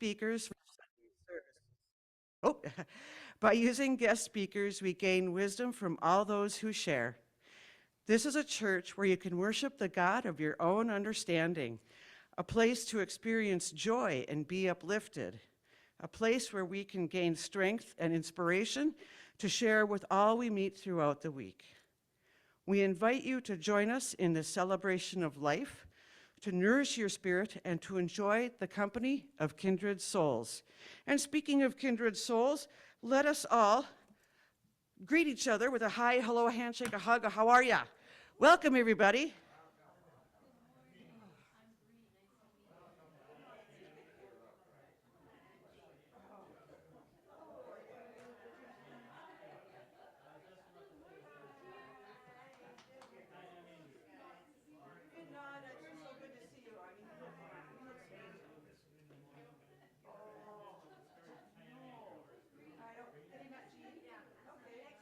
speakers. Oh, by using guest speakers, we gain wisdom from all those who share. This is a church where you can worship the God of your own understanding, a place to experience joy and be uplifted, a place where we can gain strength and inspiration to share with all we meet throughout the week. We invite you to join us in this celebration of life, to nourish your spirit, and to enjoy the company of kindred souls. And speaking of kindred souls, let us all greet each other with a hi, hello, a handshake, a hug, a how are ya? Welcome, everybody. Vinod, it's so good to see you. I mean, you look I don't, did he not Jean? Yeah. Okay.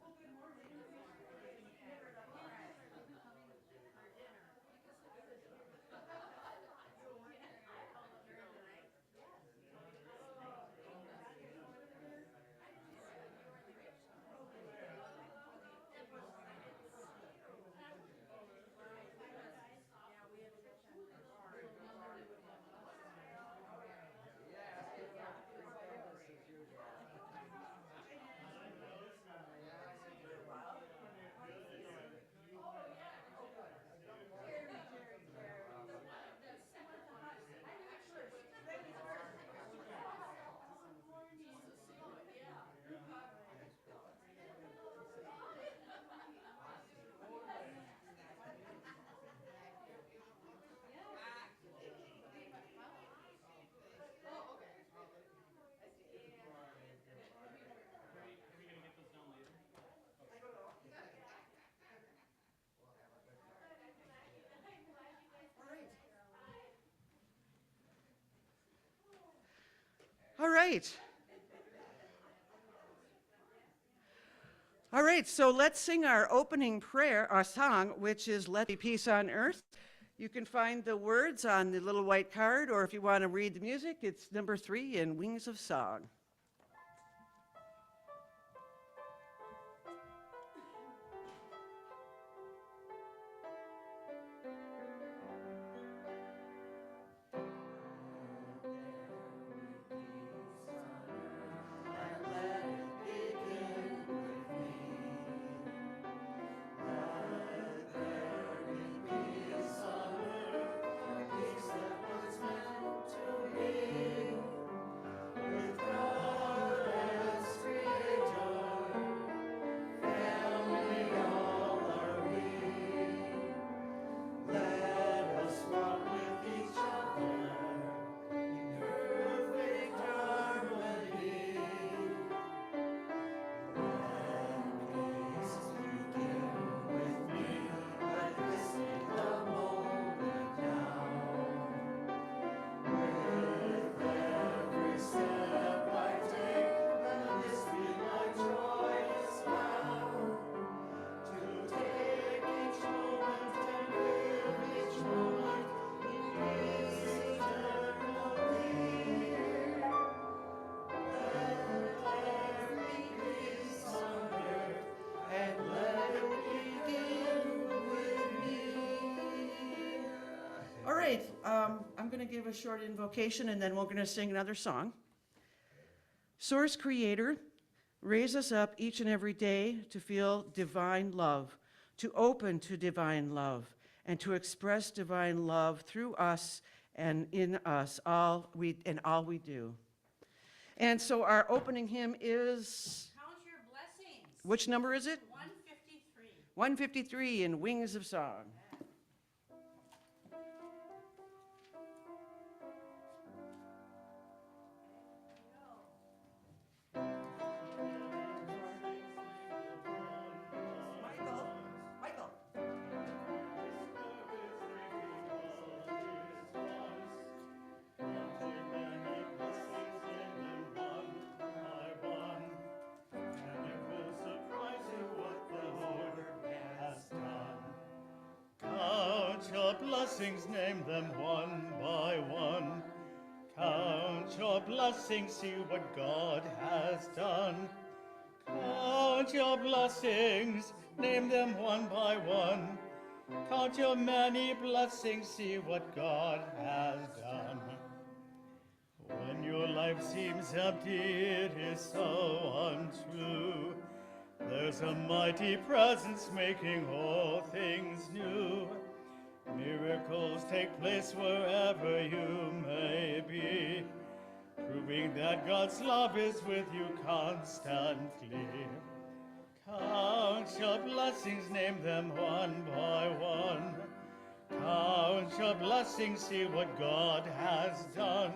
Well, good morning. All right. All right, so let's sing our opening prayer, our song, which is Let Be Peace on Earth. You can find the words on the little white card, or if you want to read the music, it's number 3 in Wings of Song. All right, I'm going to give a short invocation and then we're going to sing another song. Source Creator, raise us up each and every day to feel divine love, to open to divine love, and to express divine love through us and in us, all we do. And so our opening hymn is, Count Your Blessings. Which number is it? 153. 153 in Wings of Song. blessings, name them one by one. Count your blessings, see what God has done. Count your blessings, name them one by one. Count your many blessings, see what God has done. When your life seems empty, it is so untrue. There's a mighty presence making all things new. Miracles take place wherever you may be, proving that God's love is with you constantly. Count your blessings, name them one by one. Count your blessings, see what God has done.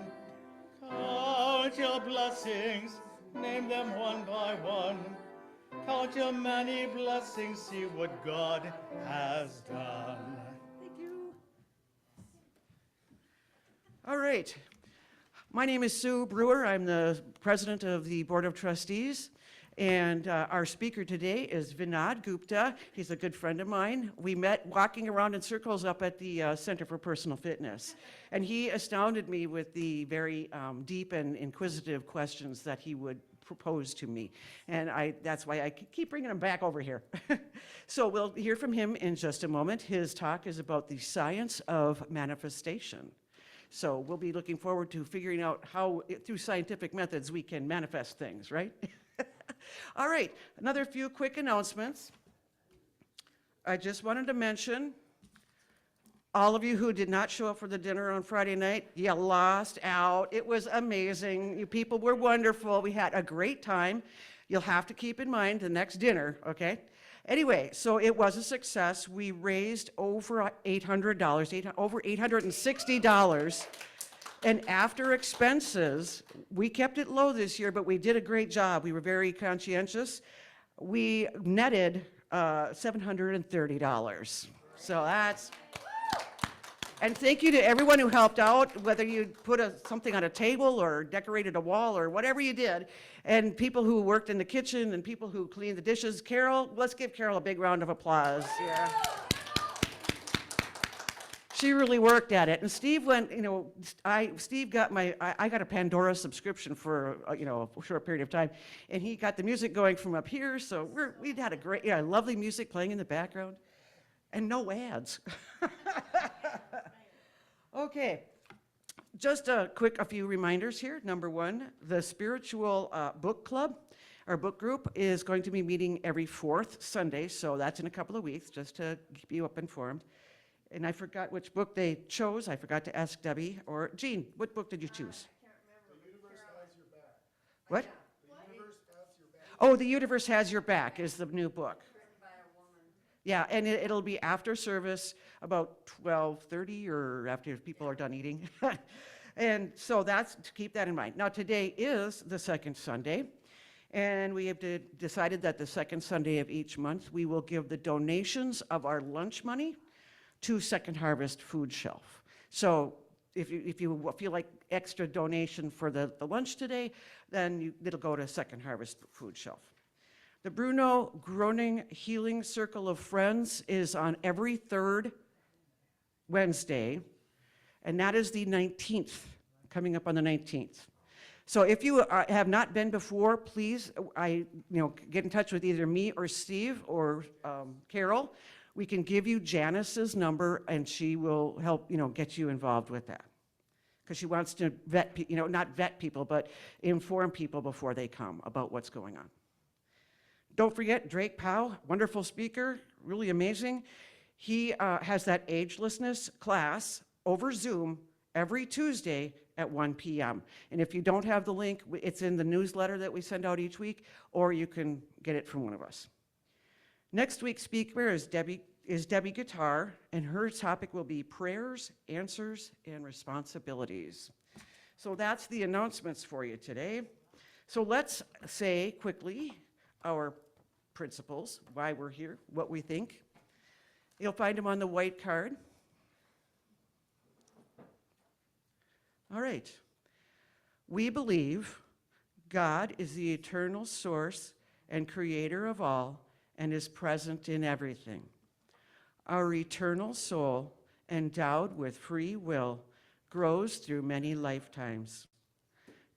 Count your blessings, name them one by one. Count your many blessings, see what God has done. Thank you. All right. My name is Sue Brewer. I'm the president of the Board of Trustees. And our speaker today is Vinod Gupta. He's a good friend of mine. We met walking around in circles up at the Center for Personal Fitness. And he astounded me with the very deep and inquisitive questions that he would propose to me. And that's why I keep bringing him back over here. So we'll hear from him in just a moment. His talk is about the science of manifestation. So we'll be looking forward to figuring out how, through scientific methods, we can manifest things, right? All right, another few quick announcements. I just wanted to mention, all of you who did not show up for the dinner on Friday night, you lost out. It was amazing. You people were wonderful. We had a great time. You'll have to keep in mind the next dinner, okay? Anyway, so it was a success. We raised over $800, over $860. And after expenses, we kept it low this year, but we did a great job. We were very conscientious. We netted $730. So that's, and thank you to everyone who helped out, whether you put something on a table or decorated a wall or whatever you did, and people who worked in the kitchen and people who cleaned the dishes. Carol, let's give Carol a big round of applause. Yeah. She really worked at it. And Steve went, Steve got I got a Pandora subscription for, a short period of time. And he got the music going from up here. So we had a great, lovely music playing in the background. And no ads. Okay. Just a few reminders here. Number one, the spiritual book club, our book group, is going to be meeting every fourth Sunday. So that's in a couple of weeks, just to keep you up informed. And I forgot which book they chose. I forgot to ask Debbie or Jean. What book did you choose? I can't remember. The Universe Has Your Back. What? The Universe Has Your Back. Oh, The Universe Has Your Back is the new book. Written by a woman. Yeah, and it'll be after service, about 12:30 or after people are done eating. And so that's, to keep that in mind. Now, today is the second Sunday, and we have decided that the second Sunday of each month, we will give the donations of our lunch money to Second Harvest Food Shelf. So if you feel like extra donation for the lunch today, then it'll go to Second Harvest Food Shelf. The Bruno Groening Healing Circle of Friends is on every third Wednesday, and that is the 19th, coming up on the 19th. So if you have not been before, please, get in touch with either me or Steve or Carol. We can give you Janice's number, and she will help, get you involved with that. Because she wants to not vet people, but inform people before they come about what's going on. Don't forget Drake Powell, wonderful speaker, really amazing. He has that agelessness class over Zoom every Tuesday at 1 p.m. And if you don't have the link, it's in the newsletter that we send out each week, or you can get it from one of us. Next week's speaker is Debbie Guitar, and her topic will be prayers, answers, and responsibilities. So that's the announcements for you today. So let's say quickly our principles, why we're here, what we think. You'll find them on the white card. All right. We believe God is the eternal source and creator of all and is present in everything. Our eternal soul endowed with free will, grows through many lifetimes.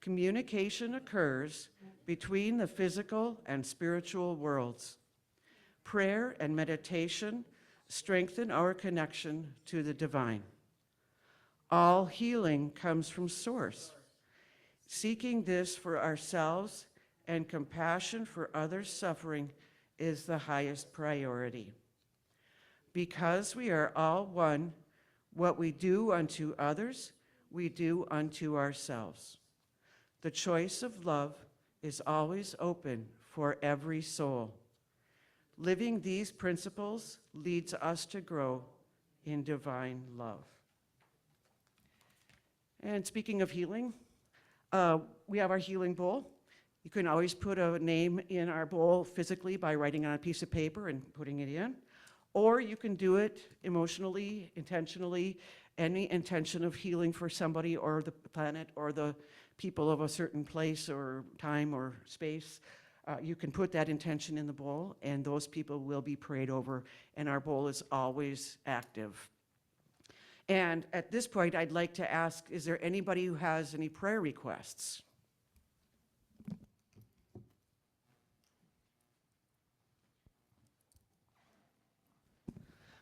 Communication occurs between the physical and spiritual worlds. Prayer and meditation strengthen our connection to the divine. All healing comes from Source. Seeking this for ourselves and compassion for others suffering is the highest priority. Because we are all one, what we do unto others, we do unto ourselves. The choice of love is always open for every soul. Living these principles leads us to grow in divine love. And speaking of healing, we have our healing bowl. You can always put a name in our bowl physically by writing on a piece of paper and putting it in. Or you can do it emotionally, intentionally, any intention of healing for somebody or the planet or the people of a certain place or time or space. You can put that intention in the bowl, and those people will be prayed over, and our bowl is always active. And at this point, I'd like to ask, is there anybody who has any prayer requests?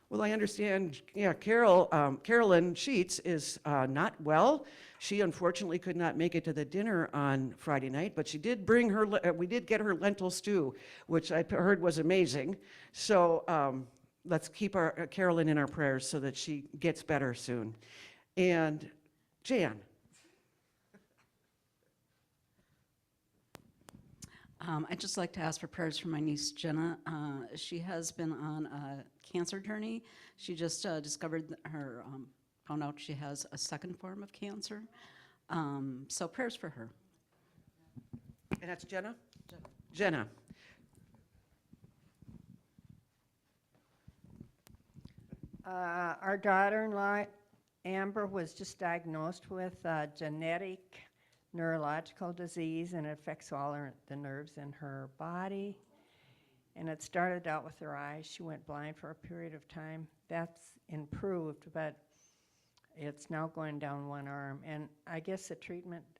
Well, I understand, Carolyn Sheets is not well. She unfortunately could not make it to the dinner on Friday night, but she did bring her, we did get her lentil stew, which I heard was amazing. So let's keep our Carolyn in our prayers so that she gets better soon. And Jan. I'd just like to ask for prayers for my niece Jenna. She has been on a cancer journey. She just discovered her, found out she has a second form of cancer. So prayers for her. And that's Jenna? Jenna. Our daughter-in-law, Amber, was just diagnosed with genetic neurological disease, and it affects all the nerves in her body. And it started out with her eyes. She went blind for a period of time. That's improved, but it's now going down one arm. And I guess the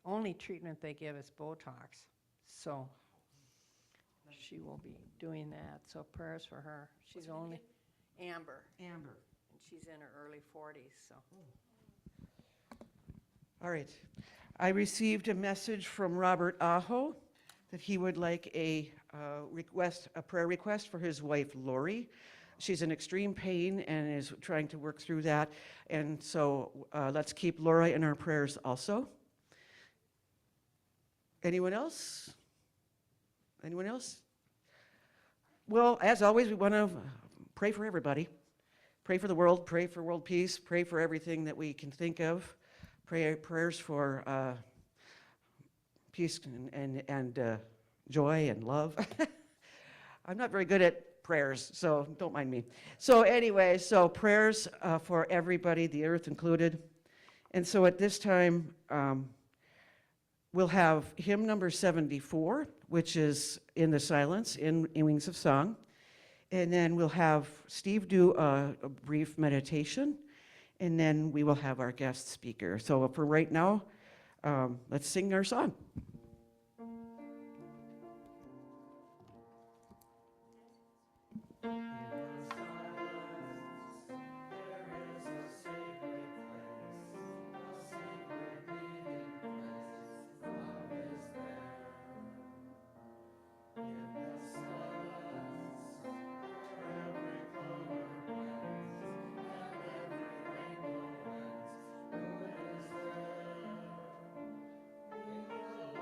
only treatment they give is Botox. So she will be doing that. So prayers for her. She's only Amber. Amber. And she's in her early 40s, so. All right. I received a message from Robert Aho that he would like a prayer request for his wife, Lori. She's in extreme pain and is trying to work through that. And so let's keep Laura in our prayers also. Anyone else? Anyone else? Well, as always, we want to pray for everybody. Pray for the world, pray for world peace, pray for everything that we can think of. Prayers for peace and joy and love. I'm not very good at prayers, so don't mind me. So anyway, so prayers for everybody, the earth included. And so at this time, we'll have hymn number 74, which is In the Silence, in Wings of Song. And then we'll have Steve do a brief meditation. And then we will have our guest speaker. So for right now, let's sing our song. Thank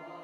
you.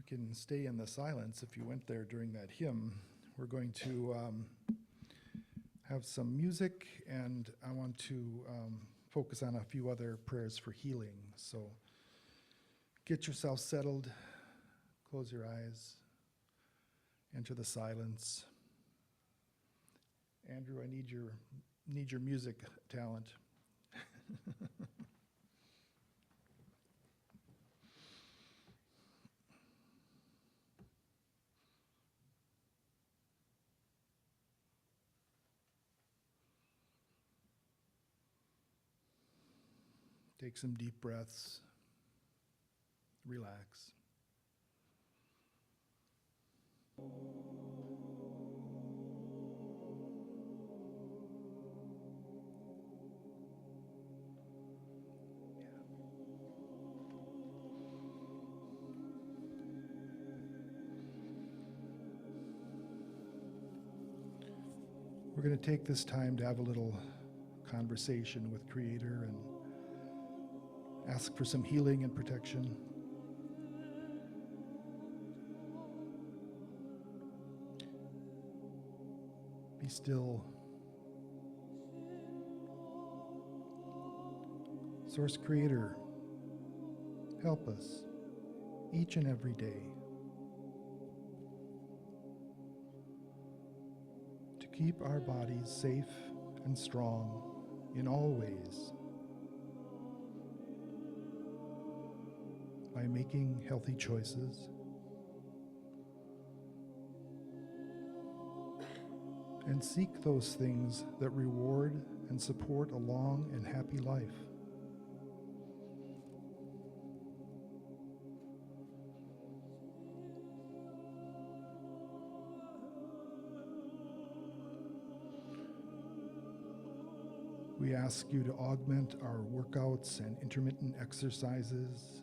can stay in the silence if you went there during that hymn. We're going to have some music, and I want to focus on a few other prayers for healing. So get yourself settled, close your eyes, enter the silence. Andrew, I need your music talent. Take some deep breaths. Relax. We're going to take this time to have a little conversation with Creator and ask for some healing and protection. Be still. Source Creator, help us each and every day to keep our bodies safe and strong in all ways by making healthy choices and seek those things that reward and support a long and happy life. We ask you to augment our workouts and intermittent exercises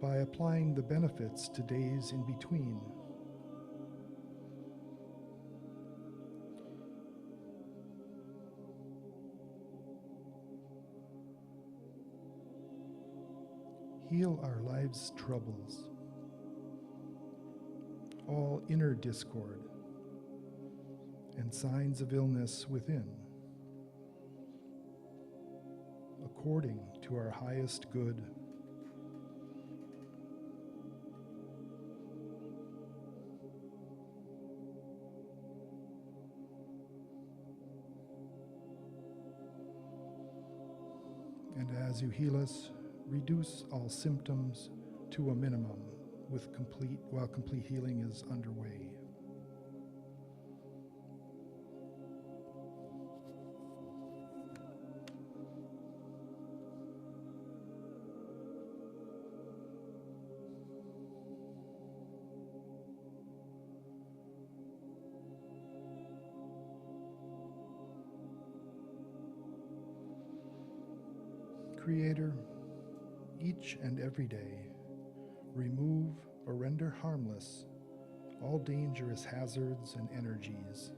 by applying the benefits to days in between. Heal our life's troubles, all inner discord and signs of illness within, according to our highest good. And as you heal us, reduce all symptoms to a minimum while complete healing is underway. Creator, each and every day, remove or render harmless all dangerous hazards and energies.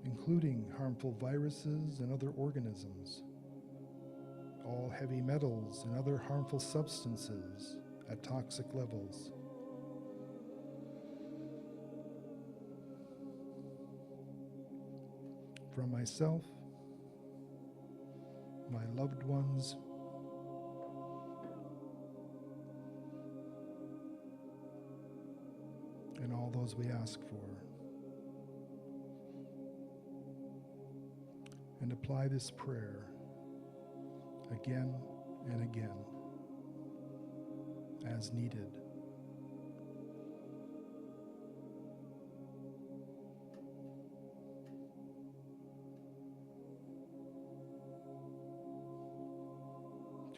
Including harmful viruses and other organisms, all heavy metals and other harmful substances at toxic levels. From myself, my loved ones, and all those we ask for. And apply this prayer again and again as needed.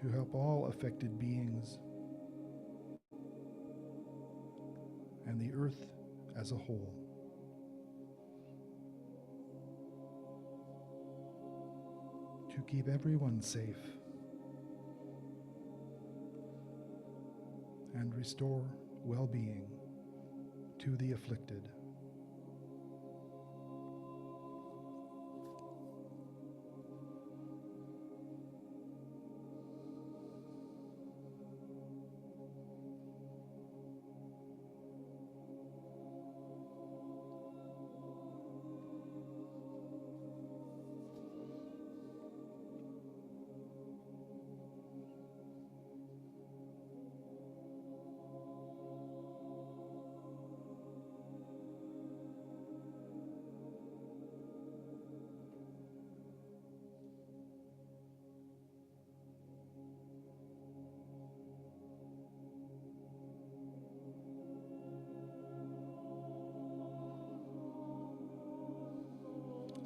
To help all affected beings and the earth as a whole. To keep everyone safe and restore well-being to the afflicted.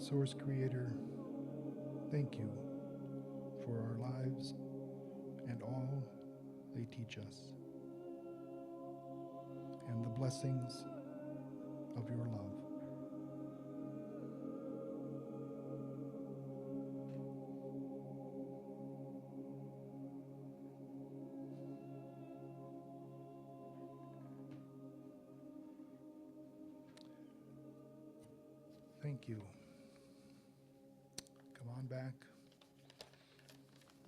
Source Creator, thank you for our lives and all they teach us, and the blessings of your love. Thank you. Come on back.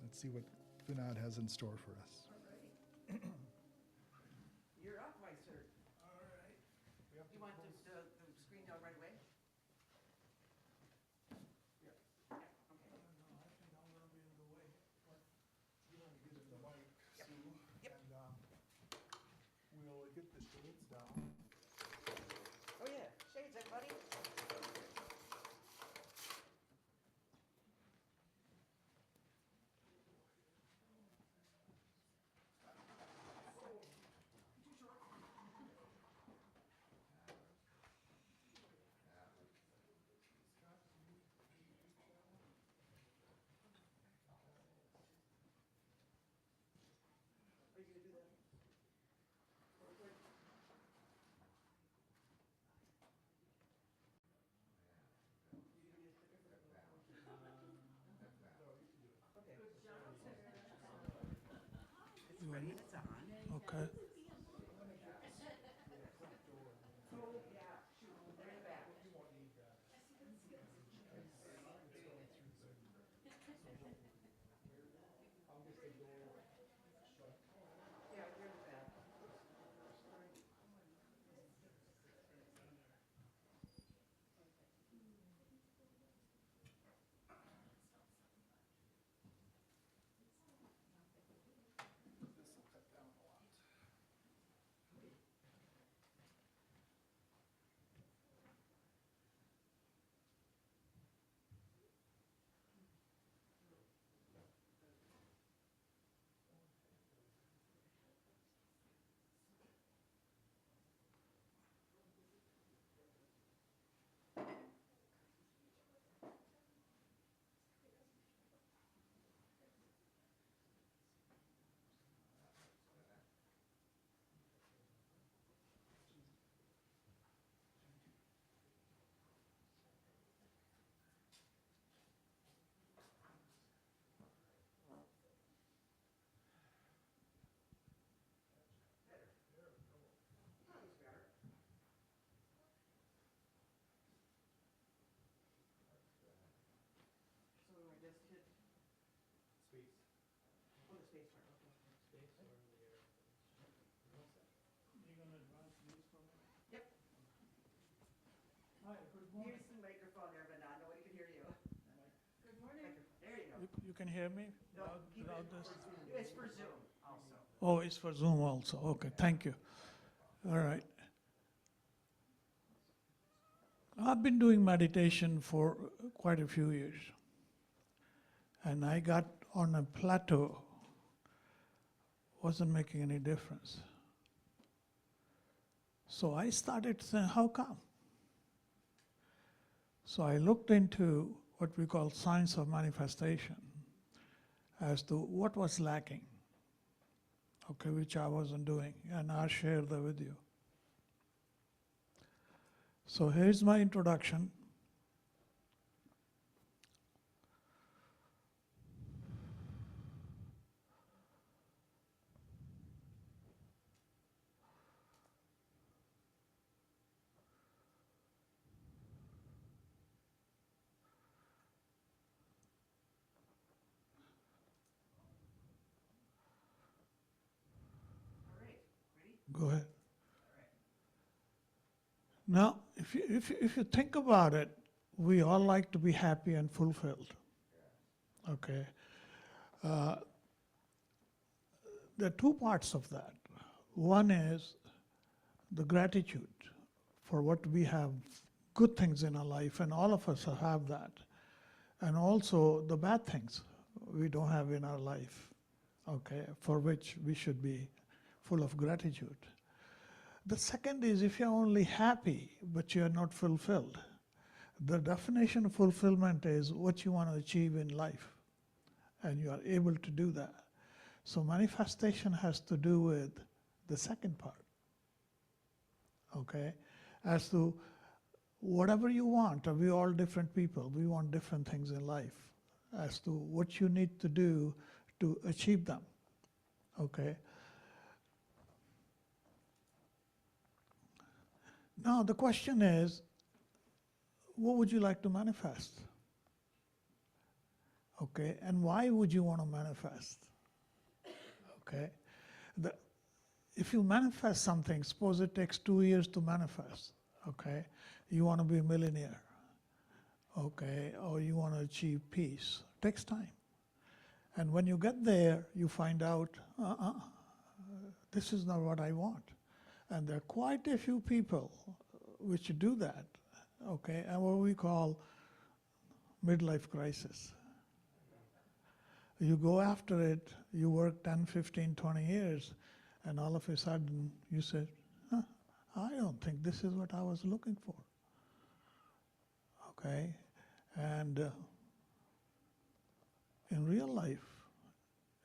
Let's see what Vinod has in store for us. You're up, my sir. All right. You want the screen down right away? We'll get the shades down. Oh, yeah. Shades, everybody. Are you gonna do that? It's ready and it's on. Okay. Yeah, you're in the back. This will cut down a lot. So I just hit Space. on the space bar, okay. Space or the air. You gonna advance news for me? Yep. Hi, good morning. Use the microphone there, but not, nobody can hear you. Good morning. There you go. You can hear me No, keep it without this? It's for Zoom also. Oh, it's for Zoom also. Okay, thank you. All right. I've been doing meditation for quite a few years. And I got on a plateau. Wasn't making any difference. So I started saying, how come? So I looked into what we call science of manifestation as to what was lacking, okay, which I wasn't doing, and I'll share that with you. So here's my introduction. All right, ready? Go ahead. Now, if you think about it, we all like to be happy and fulfilled. Okay. There are two parts of that. One is the gratitude for what we have, good things in our life, and all of us have that. And also the bad things we don't have in our life, okay, for which we should be full of gratitude. The second is if you're only happy but you're not fulfilled, The definition of fulfillment is what you want to achieve in life, and you are able to do that. So manifestation has to do with the second part, okay? As to whatever you want, we all different people, we want different things in life, as to what you need to do to achieve them, okay? Now the question is, what would you like to manifest? Okay, and why would you want to manifest? Okay, if you manifest something, suppose it takes 2 years to manifest, okay, you want to be a millionaire, okay, or you want to achieve peace, it takes time. And when you get there, you find out, this is not what I want. And there are quite a few people which do that, okay, and what we call midlife crisis. You go after it, you work 10, 15, 20 years, and all of a sudden you say, I don't think this is what I was looking for. Okay, and in real life,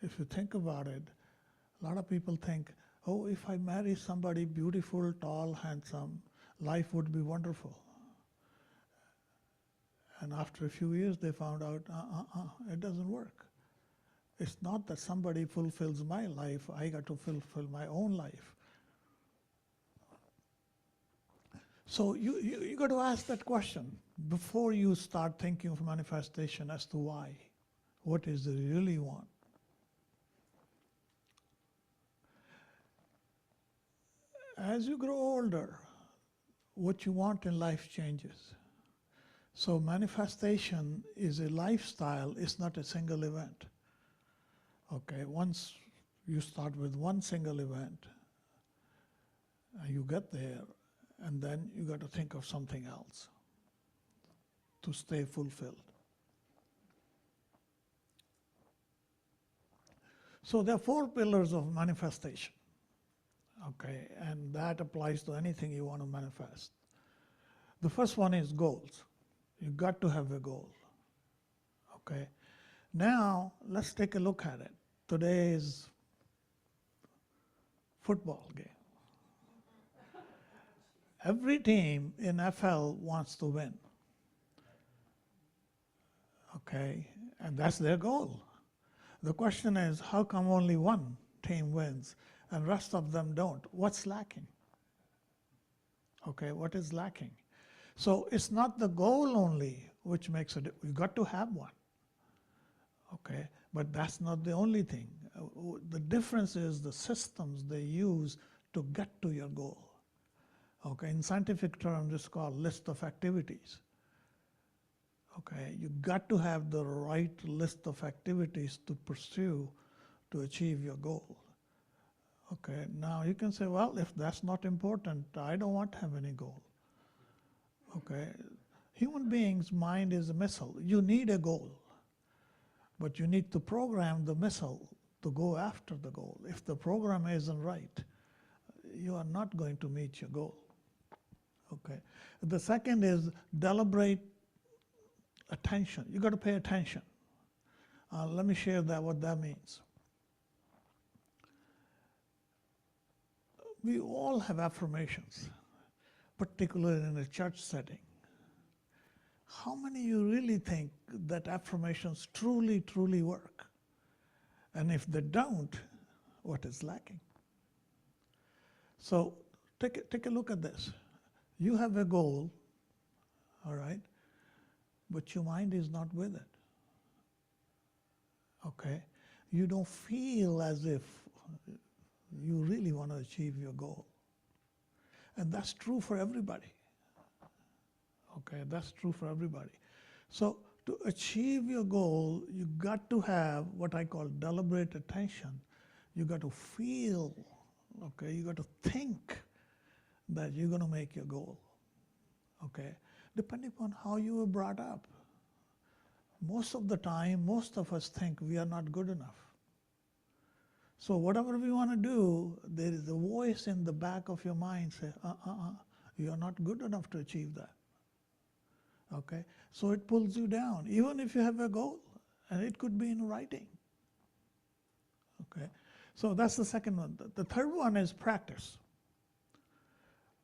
if you think about it, a lot of people think, oh, if I marry somebody beautiful, tall, handsome, life would be wonderful. And after a few years, they found out, it doesn't work. It's not that somebody fulfills my life, I got to fulfill my own life. So you got to ask that question before you start thinking of manifestation as to why. What is it you really want? As you grow older, what you want in life changes. So manifestation is a lifestyle, it's not a single event. Okay, once you start with one single event, you get there, and then you got to think of something else to stay fulfilled. So there are 4 pillars of manifestation, okay, and that applies to anything you want to manifest. The first one is goals. You got to have a goal, okay. Now let's take a look at it. Today is football game. Every team in FL wants to win, okay, and that's their goal. The question is, how come only one team wins and rest of them don't? What's lacking? Okay, what is lacking? So it's not the goal only which makes it, you got to have one, okay, but that's not the only thing. The difference is the systems they use to get to your goal. Okay, in scientific terms, it's called list of activities. Okay, you got to have the right list of activities to pursue to achieve your goal. Okay, now you can say, well, if that's not important, I don't want to have any goal. Okay, human beings' mind is a missile. You need a goal, but you need to program the missile to go after the goal. If the program isn't right, you are not going to meet your goal. Okay. The second is deliberate attention. You got to pay attention. Let me share what that means. We all have affirmations, particularly in a church setting. How many of you really think that affirmations truly, truly work? And if they don't, what is lacking? So take a look at this. You have a goal, all right, but your mind is not with it. Okay? You don't feel as if you really want to achieve your goal. And that's true for everybody. Okay, that's true for everybody. So to achieve your goal, you got to have what I call deliberate attention. You got to feel, okay, you got to think that you're going to make your goal, okay? Depending upon how you were brought up. Most of the time, most of us think we are not good enough. So whatever we want to do, there is a voice in the back of your mind say, you are not good enough to achieve that. Okay? So it pulls you down, even if you have a goal, and it could be in writing. Okay? So that's the second one. The third one is practice.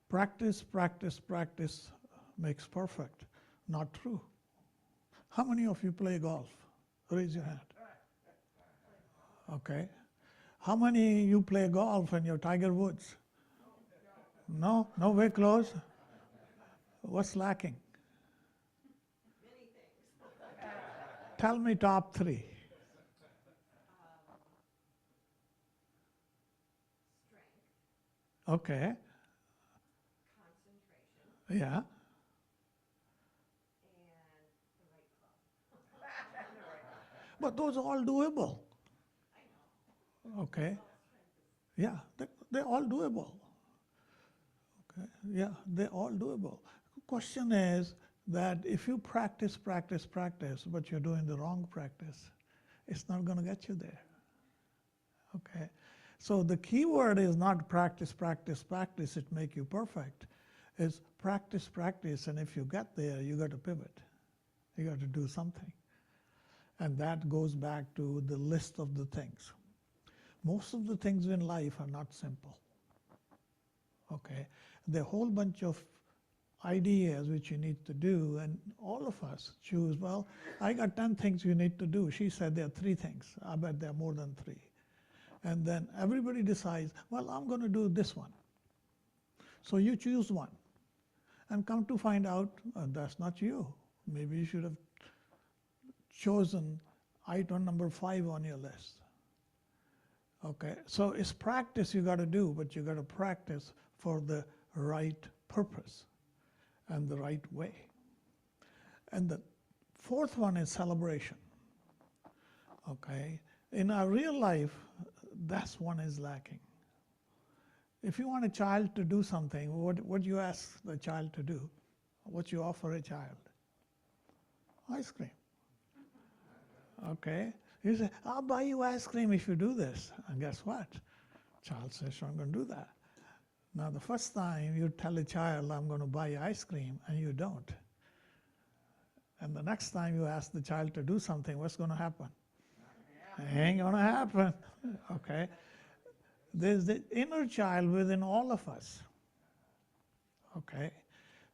Practice, practice, practice makes perfect. Not true. How many of you play golf? Raise your hand. Okay. How many you play golf and you're Tiger Woods? No? No way close? What's lacking? Tell me top three. Okay. Yeah. But those are all doable. Okay. Yeah, they're all doable. Okay. Yeah, they're all doable. Question is that if you practice, practice, practice, but you're doing the wrong practice, it's not going to get you there. Okay. So the key word is not practice, practice, practice, it make you perfect. It's practice, practice, and if you get there, you got to pivot. You got to do something. And that goes back to the list of the things. Most of the things in life are not simple. Okay? There are a whole bunch of ideas which you need to do, and all of us choose, well, I got 10 things you need to do. She said there are 3 things. I bet there are more than 3. And then everybody decides, well, I'm going to do this one. So you choose one. And come to find out, that's not you. Maybe you should have chosen item number 5 on your list. Okay, so it's practice you got to do, but you got to practice for the right purpose and the right way. And the fourth one is celebration. Okay, in our real life, that's one is lacking. If you want a child to do something, what do you ask the child to do? What you offer a child? Ice cream. Okay, you say, I'll buy you ice cream if you do this. And guess what? Child says, sure, I'm going to do that. Now, the first time you tell a child, I'm going to buy you ice cream, and you don't. And the next time you ask the child to do something, what's going to happen? Ain't going to happen. Okay? There's the inner child within all of us. Okay?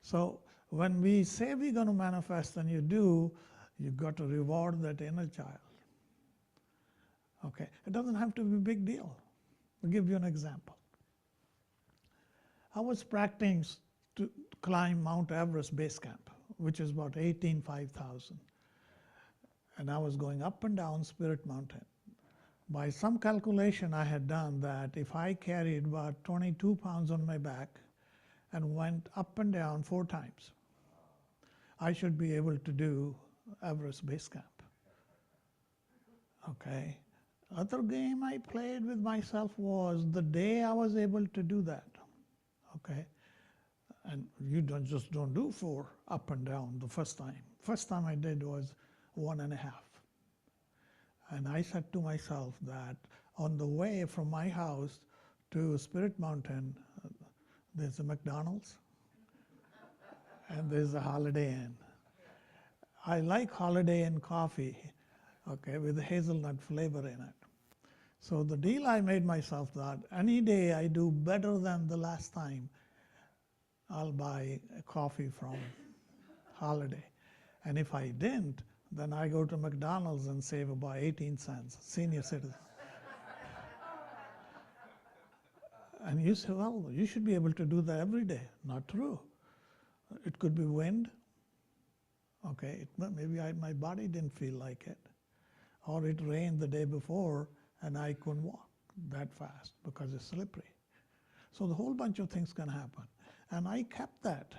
So when we say we're going to manifest and you do, you've got to reward that inner child. Okay? It doesn't have to be a big deal. I'll give you an example. I was practicing to climb Mount Everest base camp, which is about 5,000. And I was going up and down Spirit Mountain. By some calculation I had done that if I carried about 22 pounds on my back and went up and down 4 times, I should be able to do Everest base camp. Okay. Other game I played with myself was the day I was able to do that. Okay. And you don't do 4 up and down the first time. First time I did was 1.5. And I said to myself that on the way from my house to Spirit Mountain, there's a McDonald's and there's a Holiday Inn. I like Holiday Inn coffee, okay, with the hazelnut flavor in it. So the deal I made myself that any day I do better than the last time, I'll buy a coffee from Holiday. And if I didn't, then I go to McDonald's and save about 18 cents, senior citizen. And you say, well, you should be able to do that every day. Not true. It could be wind. Okay, maybe my body didn't feel like it. Or it rained the day before and I couldn't walk that fast because it's slippery. So the whole bunch of things can happen. And I kept that.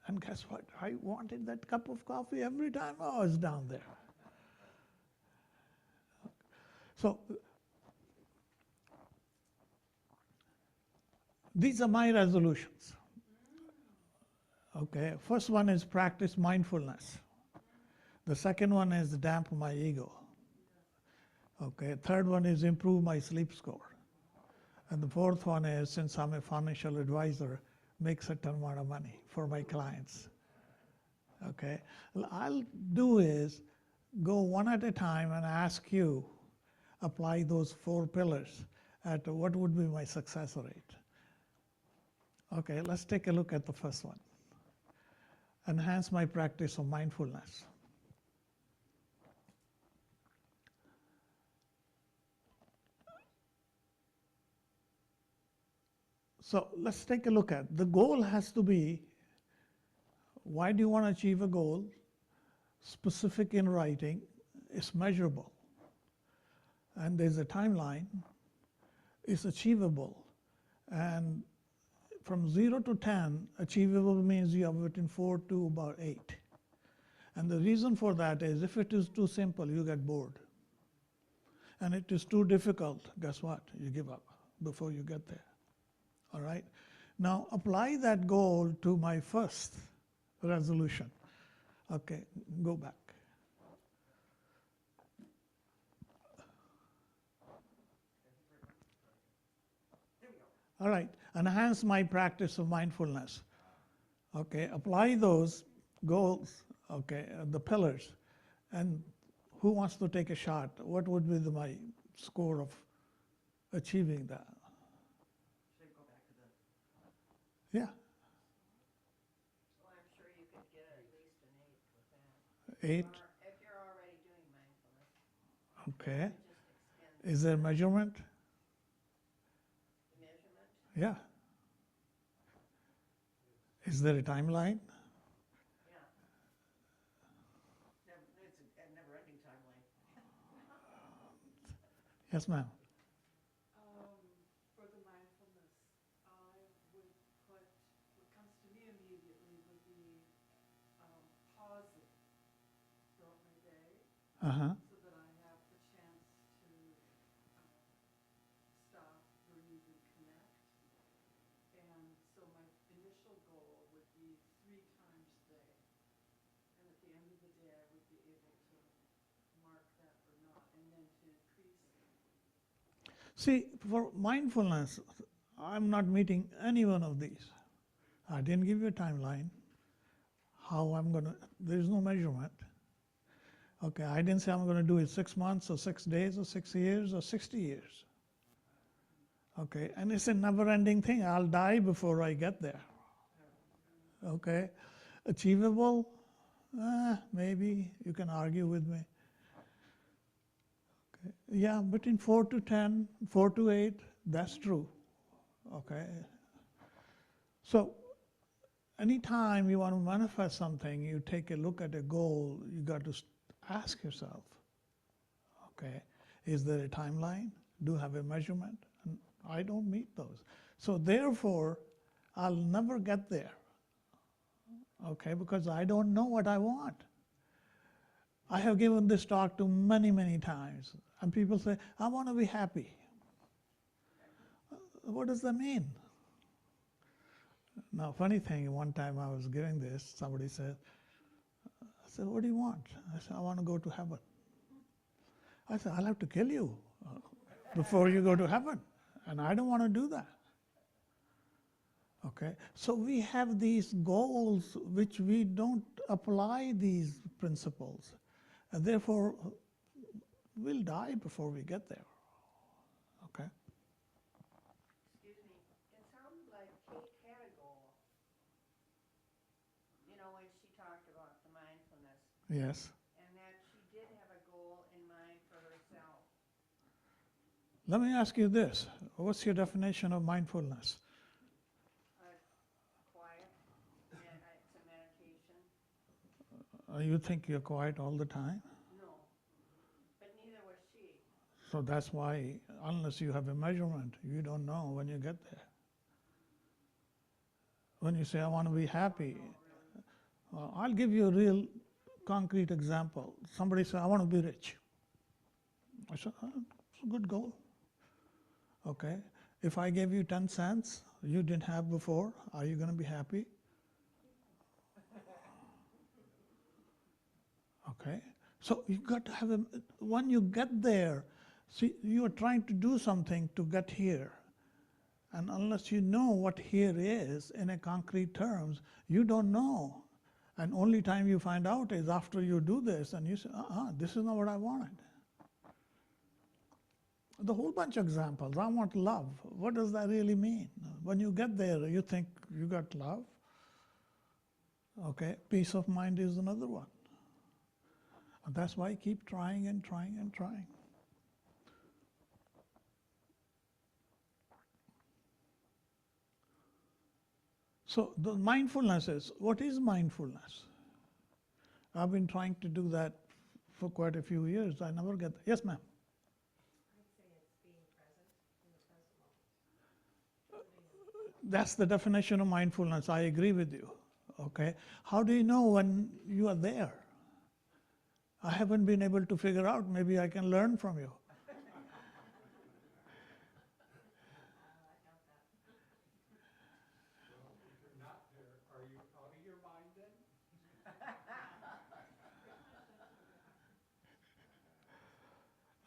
And guess what? I wanted that cup of coffee every time I was down there. So these are my resolutions. Okay, first one is practice mindfulness. The second one is damp my ego. Okay, third one is improve my sleep score. And the fourth one is, since I'm a financial advisor, make certain amount of money for my clients. Okay, well, I'll do is go one at a time and ask you, apply those 4 pillars at what would be my success rate. Okay, let's take a look at the first one. Enhance my practice of mindfulness. So let's take a look at, the goal has to be, why do you want to achieve a goal? Specific in writing, it's measurable. And there's a timeline, it's achievable. And from 0 to 10, achievable means you have between 4 to about 8. And the reason for that is if it is too simple, you get bored. And it is too difficult, guess what? You give up before you get there. All right? Now apply that goal to my first resolution. Okay, go back. All right, enhance my practice of mindfulness. Okay, apply those goals, okay, the pillars. And who wants to take a shot? What would be my score of achieving that? Should I go back to the? Yeah, Well, I'm sure you could get at least an 8 with that. 8, If you're already doing mindfulness, okay. just extend Is there measurement? the measurement. Yeah. Is there a timeline? Yeah. It's a never-ending timeline. Yes, ma'am. For the mindfulness, I would put, what comes to me immediately would be pausing throughout my day Uh-huh. so that I have the chance to stop, breathe, and connect. And so my initial goal would be 3 times a day. And at the end of the day, I would be able to mark that or not, and then to increase. See, for mindfulness, I'm not meeting any one of these. I didn't give you a timeline. How I'm going to, there's no measurement. Okay, I didn't say I'm going to do it 6 months or 6 days or 6 years or 60 years. Okay, and it's a never-ending thing. I'll die before I get there. Okay, achievable? Maybe you can argue with me. Okay. Yeah, between 4 to 10, 4 to 8, that's true. Okay. So anytime you want to manifest something, you take a look at a goal, you got to ask yourself, okay, is there a timeline? Do you have a measurement? And I don't meet those. So therefore, I'll never get there. Okay, because I don't know what I want. I have given this talk to many, many times, and people say, I want to be happy. What does that mean? Now, funny thing, one time I was giving this, somebody said, I said, what do you want? I said, I want to go to heaven. I said, I'll have to kill you before you go to heaven, and I don't want to do that. Okay, so we have these goals which we don't apply these principles, and therefore we'll die before we get there. Okay. Excuse me, it sounded like Kate had a goal. You know, when she talked about the mindfulness, Yes. and that she did have a goal in mind for herself. Let me ask you this. What's your definition of mindfulness? Quiet, and it's a meditation. You think you're quiet all the time? No, but neither was she. So that's why, unless you have a measurement, you don't know when you get there. When you say, I want to be happy, I'll give you a real concrete example. Somebody said, I want to be rich. I said, it's a good goal. Okay, if I gave you 10 cents you didn't have before, are you going to be happy? Okay, so you got to have when you get there, see, you are trying to do something to get here. And unless you know what here is in a concrete terms, you don't know. And only time you find out is after you do this and you say, this is not what I wanted. The whole bunch of examples. I want love. What does that really mean? When you get there, you think you got love. Okay, peace of mind is another one. And that's why I keep trying and trying and trying. So the mindfulness is, what is mindfulness? I've been trying to do that for quite a few years. I never get that. Yes, ma'am. That's the definition of mindfulness. I agree with you. Okay. How do you know when you are there? I haven't been able to figure out. Maybe I can learn from you.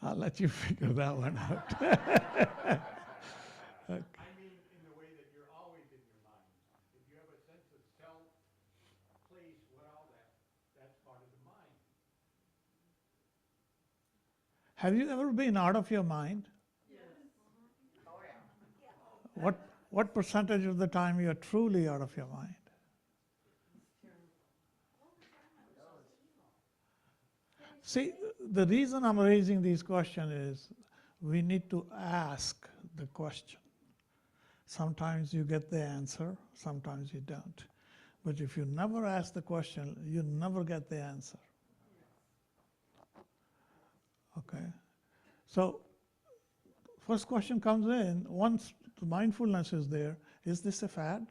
I'll let you figure that one out. I mean, in the way that you're always in your mind. If you have a sense of self, place, what all that's part of the mind. Have you ever been out of your mind? Yes. What percentage of the time you are truly out of your mind? See, the reason I'm raising these questions is we need to ask the question. Sometimes you get the answer, sometimes you don't. But if you never ask the question, you never get the answer. Okay? So, first question comes in, once the mindfulness is there, is this a fad?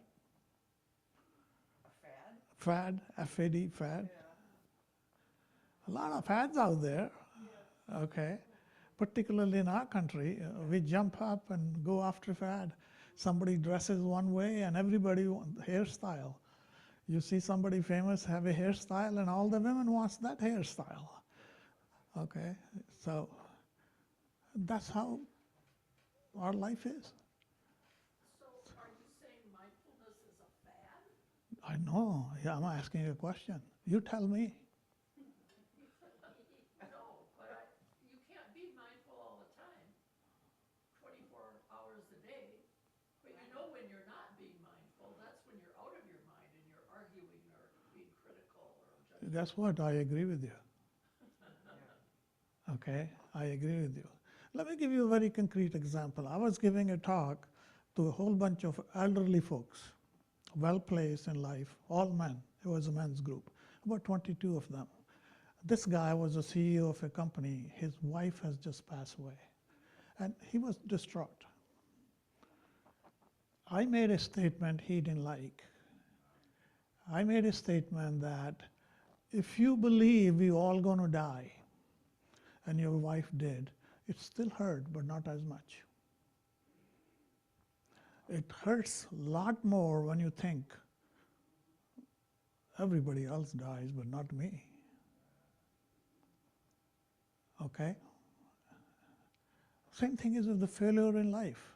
A fad? Fad, F-A-D, fad? A lot of fads out there, okay? Particularly in our country, we jump up and go after fad. Somebody dresses one way and everybody wants hairstyle. You see somebody famous have a hairstyle and all the women wants that hairstyle, okay? So that's how our life is. So are you saying mindfulness is a fad? I know, yeah, I'm asking a question. You tell me. No, but you can't be mindful all the time, 24 hours a day. But you know when you're not being mindful, that's when you're out of your mind and you're arguing or being critical or judgmental. That's what I agree with you. Okay, I agree with you. Let me give you a very concrete example. I was giving a talk to a whole bunch of elderly folks, well placed in life, all men. It was a men's group, about 22 of them. This guy was a CEO of a company. His wife has just passed away, and he was distraught. I made a statement he didn't like. I made a statement that if you believe we're all going to die, and your wife did, it still hurt, but not as much. It hurts a lot more when you think everybody else dies, but not me. Okay? Same thing is with the failure in life.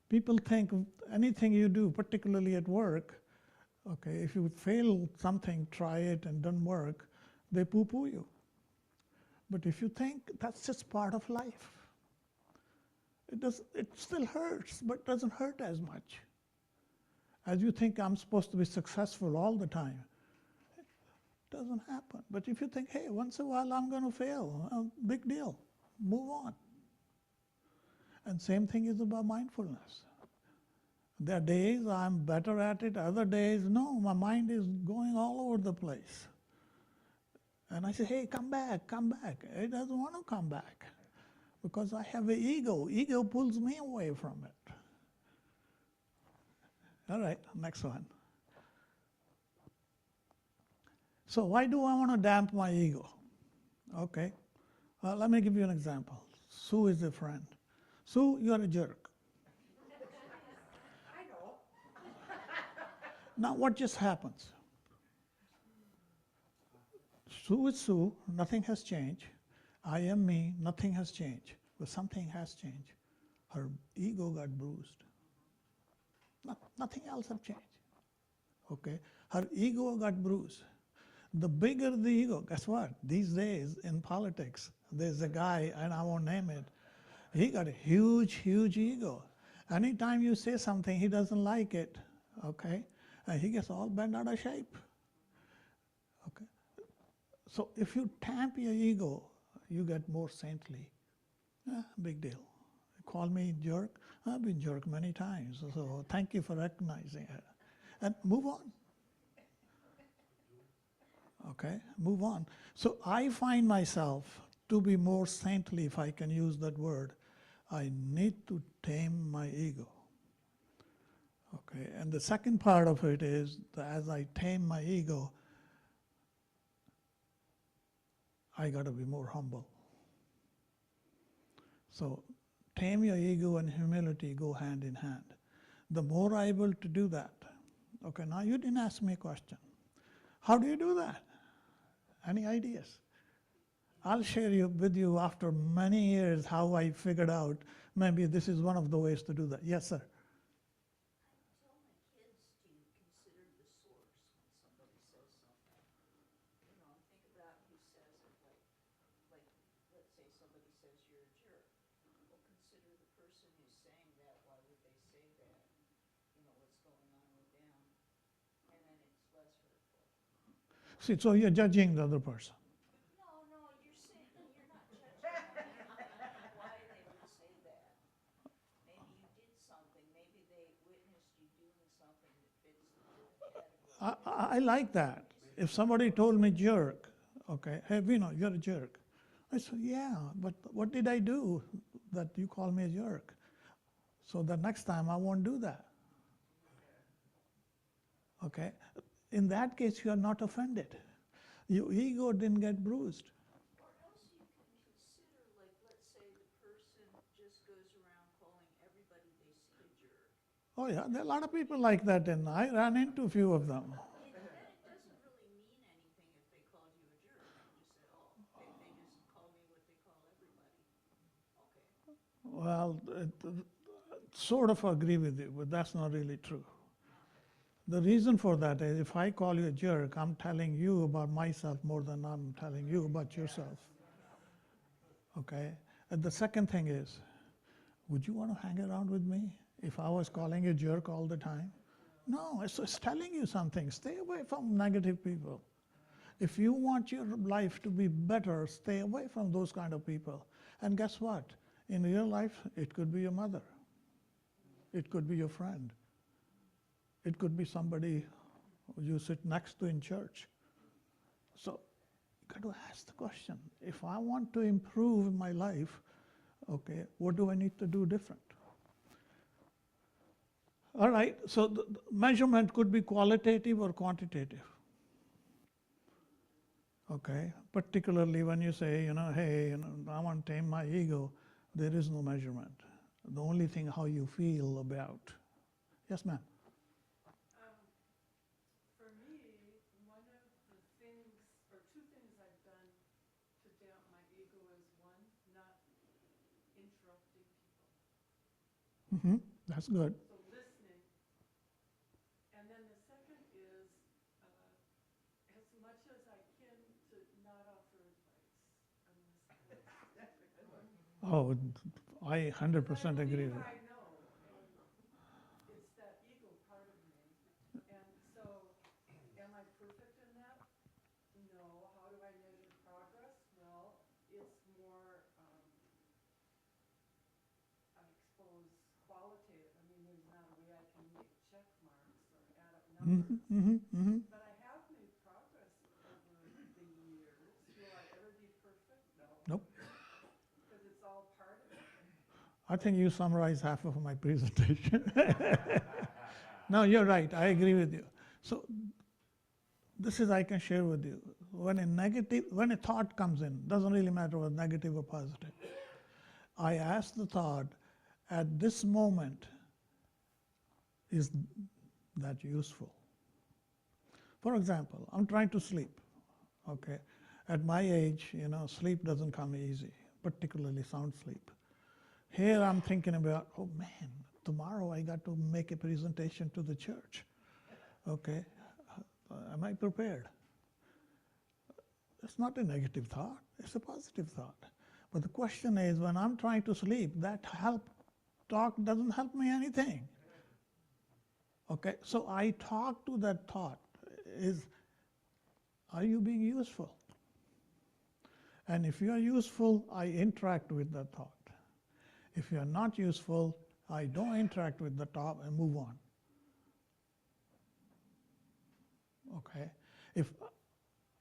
People think anything you do, particularly at work, okay, if you fail something, try it and doesn't work, they poo-poo you. But if you think that's just part of life, it still hurts, but doesn't hurt as much. As you think I'm supposed to be successful all the time, it doesn't happen. But if you think, hey, once in a while I'm going to fail, big deal, move on. And same thing is about mindfulness. There are days I'm better at it, other days, no, my mind is going all over the place. And I say, hey, come back, come back. It doesn't want to come back because I have an ego. Ego pulls me away from it. All right, next one. So why do I want to damp my ego? Okay, let me give you an example. Sue is a friend. Sue, you're a jerk. I know. Now what just happens? Sue is Sue, nothing has changed. I am me, nothing has changed. But something has changed. Her ego got bruised. Nothing else has changed. Okay? Her ego got bruised. The bigger the ego, guess what? These days in politics, there's a guy, and I won't name it, he got a huge, huge ego. Anytime you say something, he doesn't like it, okay? And he gets all bent out of shape, okay? So if you tamp your ego, you get more saintly. Big deal. Call me jerk. I've been jerk many times, so thank you for recognizing it. And move on. Okay, move on. So I find myself to be more saintly, if I can use that word. I need to tame my ego. Okay, and the second part of it is that as I tame my ego, I got to be more humble. So tame your ego and humility go hand in hand. The more I'm able to do that, okay, now you didn't ask me a question. How do you do that? Any ideas? I'll share with you after many years how I figured out maybe this is one of the ways to do that. Yes, sir. I tell my kids to consider the source when somebody says something. You know, think about who says it, like, let's say somebody says you're a jerk. Well, consider the person who's saying that, why would they say that? You know, what's going on with them? And then it's less hurtful. See, so you're judging the other person. No, you're saying, you're not judging them. Why they would say that. Maybe you did something, maybe they witnessed you doing something that fits the category. I like that. If somebody told me jerk, okay, hey, Vinod, you're a jerk. I said, yeah, but what did I do that you call me a jerk? So the next time I won't do that. Okay? In that case, you are not offended. Your ego didn't get bruised. Or else you can consider, like, let's say the person just goes around calling everybody they see a jerk. Oh yeah, there are a lot of people like that, and I ran into a few of them. Then it doesn't really mean anything if they called you a jerk. You just say, oh, they just call me what they call everybody. Okay. Well, sort of agree with you, but that's not really true. The reason for that is if I call you a jerk, I'm telling you about myself more than I'm telling you about yourself. Okay? And the second thing is, would you want to hang around with me if I was calling you a jerk all the time? No, it's telling you something. Stay away from negative people. If you want your life to be better, stay away from those kind of people. And guess what? In real life, it could be your mother. It could be your friend. It could be somebody you sit next to in church. So you got to ask the question, if I want to improve my life, okay, what do I need to do different? All right, so the measurement could be qualitative or quantitative. Okay, particularly when you say, hey, I want to tame my ego, there is no measurement. The only thing how you feel about. Yes, ma'am. For me, one of the things, or two things I've done to damp my ego is one, not interrupting people. That's good. So listening. And then the second is, as much as I can, to not offer advice unless it's Oh, I 100% agree with what that. I know, and it's that ego part of me. And so, am I perfect in that? No. How do I measure progress? Well, it's more, I suppose, qualitative. I mean, there's not a way I can make check marks or add up numbers. But I have made progress over the years. Will I ever be perfect? No. Nope. Because it's all part of it. I think you summarized half of my presentation. No, you're right. I agree with you. So this is I can share with you. When a thought comes in, doesn't really matter whether negative or positive. I ask the thought, at this moment, is that useful? For example, I'm trying to sleep. Okay, at my age, sleep doesn't come easy, particularly sound sleep. Here I'm thinking about, oh man, tomorrow I got to make a presentation to the church. Okay, am I prepared? It's not a negative thought, it's a positive thought. But the question is, when I'm trying to sleep, that talk doesn't help me anything. Okay, so I talk to that thought. Are you being useful? And if you are useful, I interact with that thought. If you are not useful, I don't interact with the thought and move on. Okay, if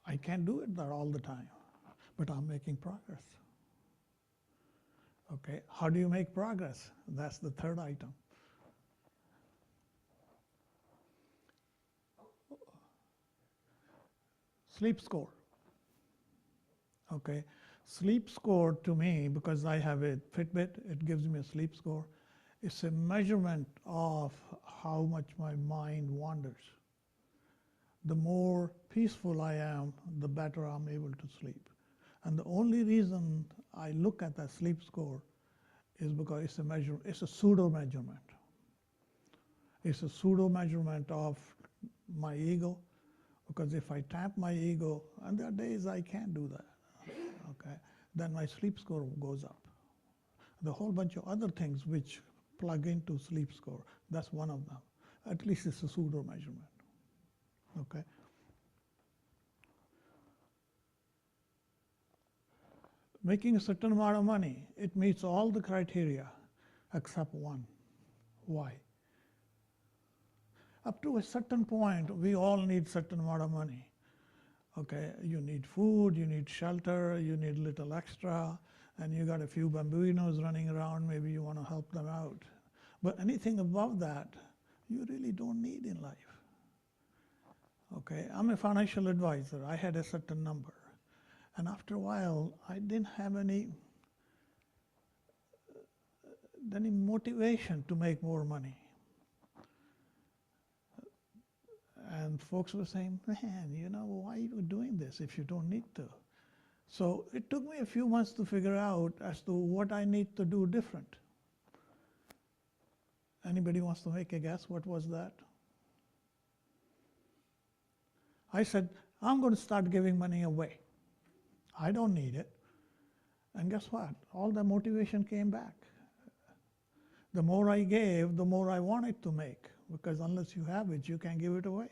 I can't do it there all the time, but I'm making progress. Okay, how do you make progress? That's the third item. Sleep score. Okay, sleep score to me, because I have a Fitbit, it gives me a sleep score. It's a measurement of how much my mind wanders. The more peaceful I am, the better I'm able to sleep. And the only reason I look at that sleep score is because it's a pseudo measurement. It's a pseudo measurement of my ego, because if I tap my ego, and there are days I can't do that, okay, then my sleep score goes up. The whole bunch of other things which plug into sleep score, that's one of them. At least it's a pseudo measurement, okay? Making a certain amount of money, it meets all the criteria except one. Why? Up to a certain point, we all need certain amount of money. Okay, you need food, you need shelter, you need little extra, and you got a few bambinos running around, maybe you want to help them out. But anything above that, you really don't need in life. Okay, I'm a financial advisor. I had a certain number. And after a while, I didn't have any motivation to make more money. And folks were saying, man, you know, why are you doing this if you don't need to? So it took me a few months to figure out as to what I need to do different. Anybody wants to make a guess? What was that? I said, I'm going to start giving money away. I don't need it. And guess what? All the motivation came back. The more I gave, the more I wanted to make, because unless you have it, you can't give it away.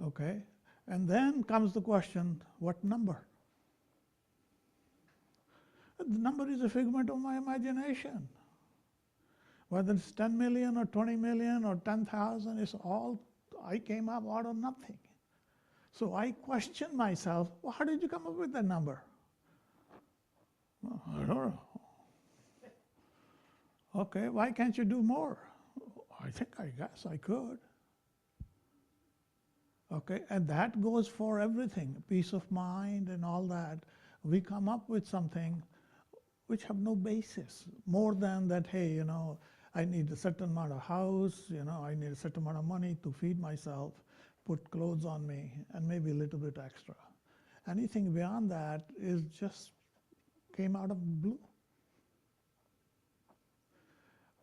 Okay? And then comes the question, what number? The number is a figment of my imagination. Whether it's 10 million or 20 million or 10,000, it's all, I came up out of nothing. So I questioned myself, well, how did you come up with that number? Well, I don't know. Okay, why can't you do more? I guess I could. Okay, and that goes for everything, peace of mind and all that. We come up with something which have no basis, more than that, hey, you know, I need a certain amount of house, you know, I need a certain amount of money to feed myself, put clothes on me, and maybe a little bit extra. Anything beyond that is just came out of the blue.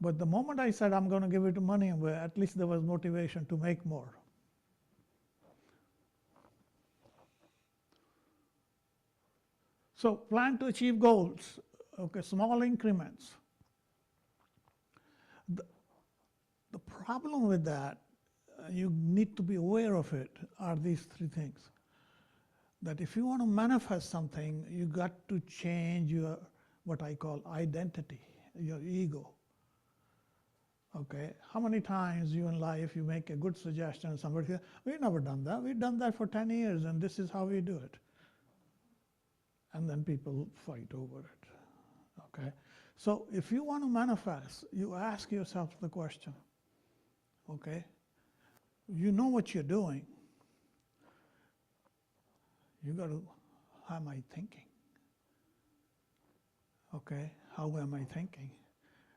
But the moment I said I'm going to give it money away, at least there was motivation to make more. So plan to achieve goals, okay, small increments. The problem with that, you need to be aware of it, are these three things. That if you want to manifest something, you got to change your, what I call identity, your ego. Okay, how many times you in life you make a good suggestion and somebody says, we've never done that, we've done that for 10 years and this is how we do it. And then people fight over it, okay? So if you want to manifest, you ask yourself the question, okay? You know what you're doing. You got to, how am I thinking? Okay, how am I thinking?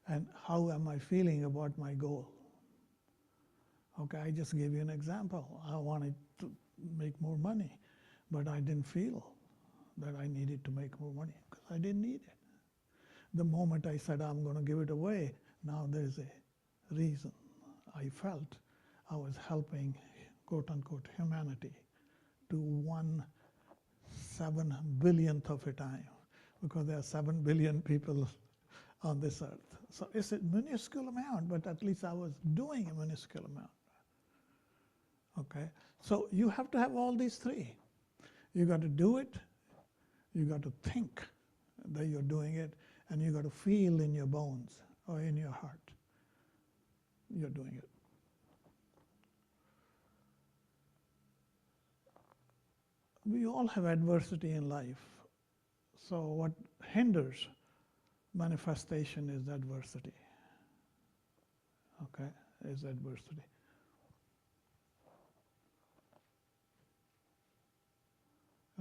And how am I feeling about my goal? Okay, I just gave you an example. I wanted to make more money, but I didn't feel that I needed to make more money because I didn't need it. The moment I said I'm going to give it away, now there's a reason. I felt I was helping quote unquote humanity to 1/7 billionth of a time, because there are 7 billion people on this earth. So it's a minuscule amount, but at least I was doing a minuscule amount. Okay, so you have to have all these three. You got to do it, you got to think that you're doing it, and you got to feel in your bones or in your heart you're doing it. We all have adversity in life. So what hinders manifestation is adversity. Okay, is adversity.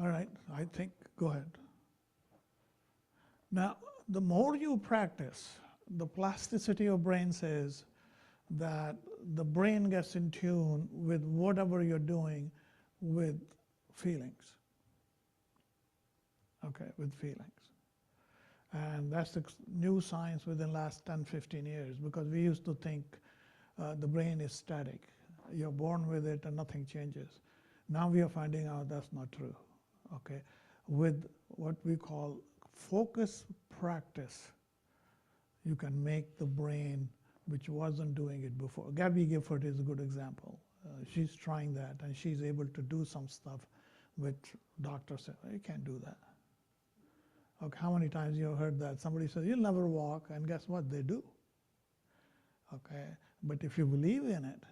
All right, I think, go ahead. Now, the more you practice, the plasticity of brain says that the brain gets in tune with whatever you're doing with feelings. Okay, with feelings. And that's the new science within the last 10, 15 years, because we used to think the brain is static. You're born with it and nothing changes. Now we are finding out that's not true. Okay, with what we call focus practice, you can make the brain, which wasn't doing it before. Gabby Gifford is a good example. She's trying that, and she's able to do some stuff which doctors say, you can't do that. Okay, how many times you have heard that? Somebody says, you'll never walk, and guess what? They do. Okay, but if you believe in it,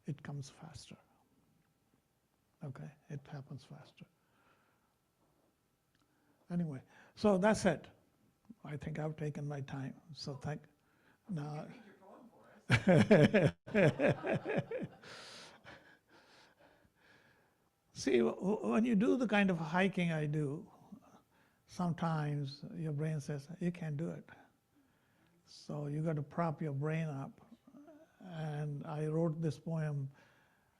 it comes faster. Okay, it happens faster. Anyway, so that's it. I think I've taken my time. So thank. Now. See, when you do the kind of hiking I do, sometimes your brain says you can't do it. So you got to prop your brain up. And I wrote this poem,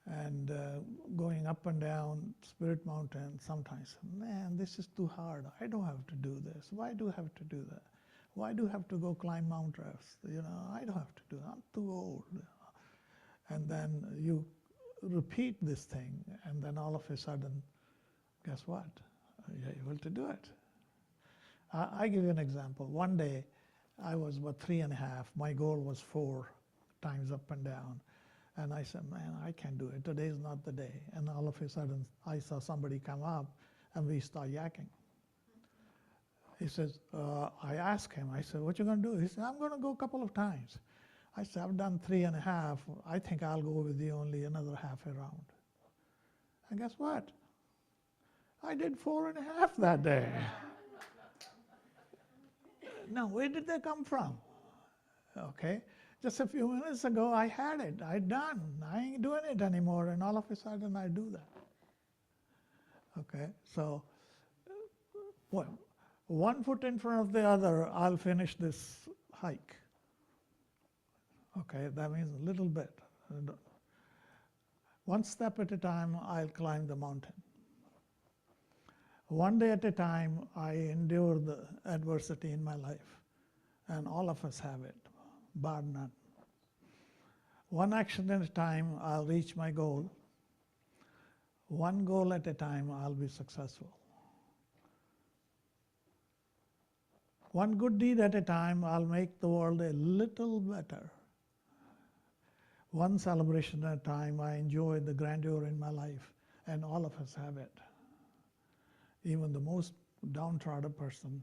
and going up and down Spirit Mountain, sometimes, man, this is too hard. I don't have to do this. Why do I have to do that? Why do I have to go climb Mount Everest? You know, I don't have to do it. I'm too old. And then you repeat this thing, and then all of a sudden, guess what? You're able to do it. I give you an example. One day, I was about 3.5. My goal was 4 times up and down. And I said, man, I can't do it. Today is not the day. And all of a sudden, I saw somebody come up, and we start yakking. He says, I asked him, I said, what you going to do? He said, I'm going to go a couple of times. I said, I've done 3.5. I think I'll go with you only another half a round. And guess what? I did 4.5 that day. Now, where did they come from? Okay. Just a few minutes ago, I had it. I'd done. I ain't doing it anymore. And all of a sudden, I do that. Okay. So, well, one foot in front of the other, I'll finish this hike. Okay. That means a little bit. One step at a time, I'll climb the mountain. One day at a time, I endure the adversity in my life. And all of us have it, bar none. One action at a time, I'll reach my goal. One goal at a time, I'll be successful. One good deed at a time, I'll make the world a little better. One celebration at a time, I enjoy the grandeur in my life, and all of us have it. Even the most downtrodden person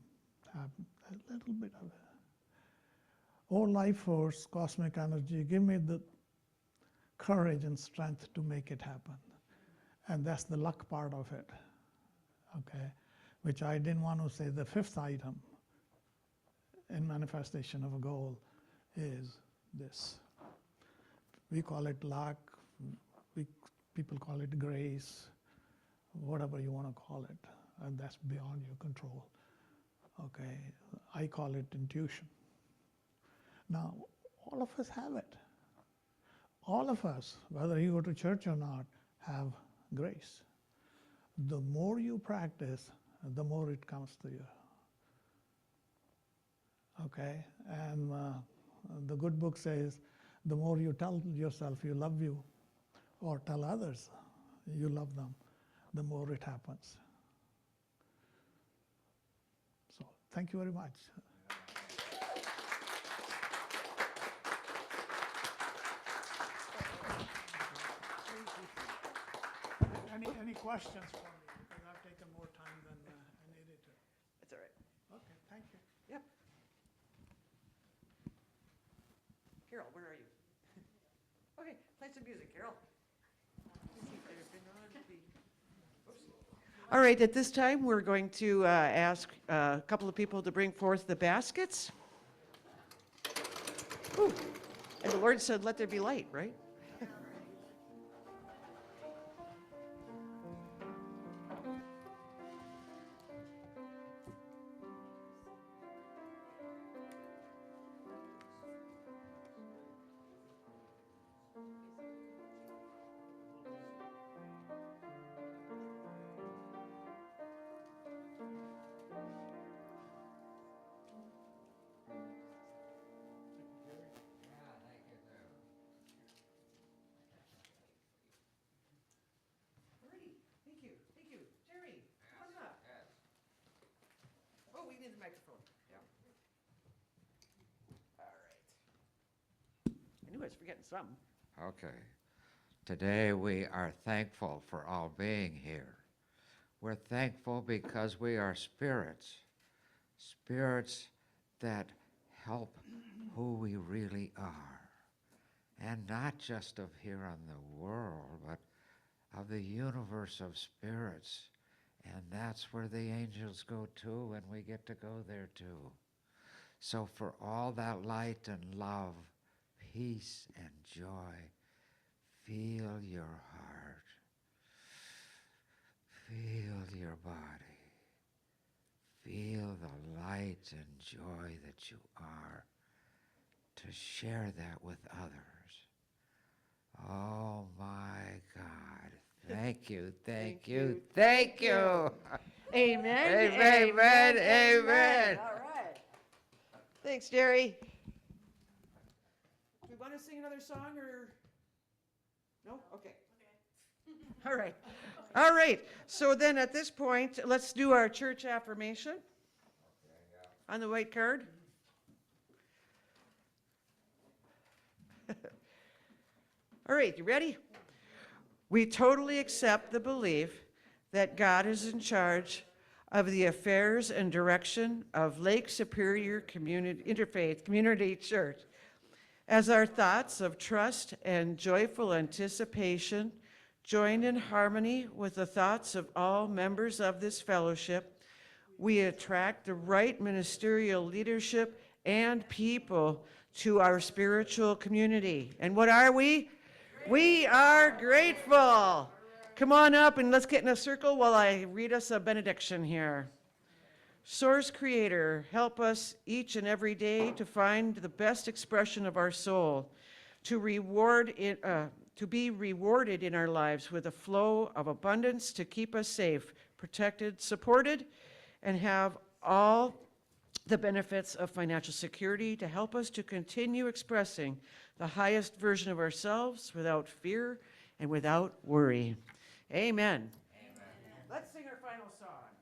have a little bit of it. Oh, life force, cosmic energy, give me the courage and strength to make it happen. And that's the luck part of it, okay? Which I didn't want to say. The fifth item in manifestation of a goal is this. We call it luck, people call it grace, whatever you want to call it, and that's beyond your control, okay? I call it intuition. Now, all of us have it. All of us, whether you go to church or not, have grace. The more you practice, the more it comes to you. Okay? And the good book says, the more you tell yourself you love you, or tell others you love them, the more it happens. So thank you very much. Any questions for me? Because I've taken more time than I needed to. That's all right. Okay, thank you. Yep. Carol, where are you? Okay, play some music, Carol. All right, at this time, we're going to ask a couple of people to bring forth the baskets. Ooh, and the Lord said, let there be light, right? Alrighty, thank you, thank you. Jerry, come on up. Oh, we need the microphone, yeah. All right. I knew I was forgetting something. Okay. Today we are thankful for all being here. We're thankful because we are spirits, spirits that help who we really are. And not just of here on the world, but of the universe of spirits. And that's where the angels go too, and we get to go there too. So for all that light and love, peace and joy, feel your heart, feel your body, feel the light and joy that you are, to share that with others. Oh my God, thank you, thank you, thank you. Amen. Amen, amen. All right. Thanks, Jerry. Do we want to sing another song or? No? Okay. All right. All right. So then at this point, let's do our church affirmation on the white card. All right, you ready? We totally accept the belief that God is in charge of the affairs and direction of Lake Superior Interfaith Community Church. As our thoughts of trust and joyful anticipation join in harmony with the thoughts of all members of this fellowship, we attract the right ministerial leadership and people to our spiritual community. And what are we? We are grateful. Come on up and let's get in a circle while I read us a benediction here. Source Creator, help us each and every day to find the best expression of our soul, to be rewarded in our lives with a flow of abundance to keep us safe, protected, supported, and have all the benefits of financial security to help us to continue expressing the highest version of ourselves without fear and without worry. Amen. Amen. Let's sing our final song.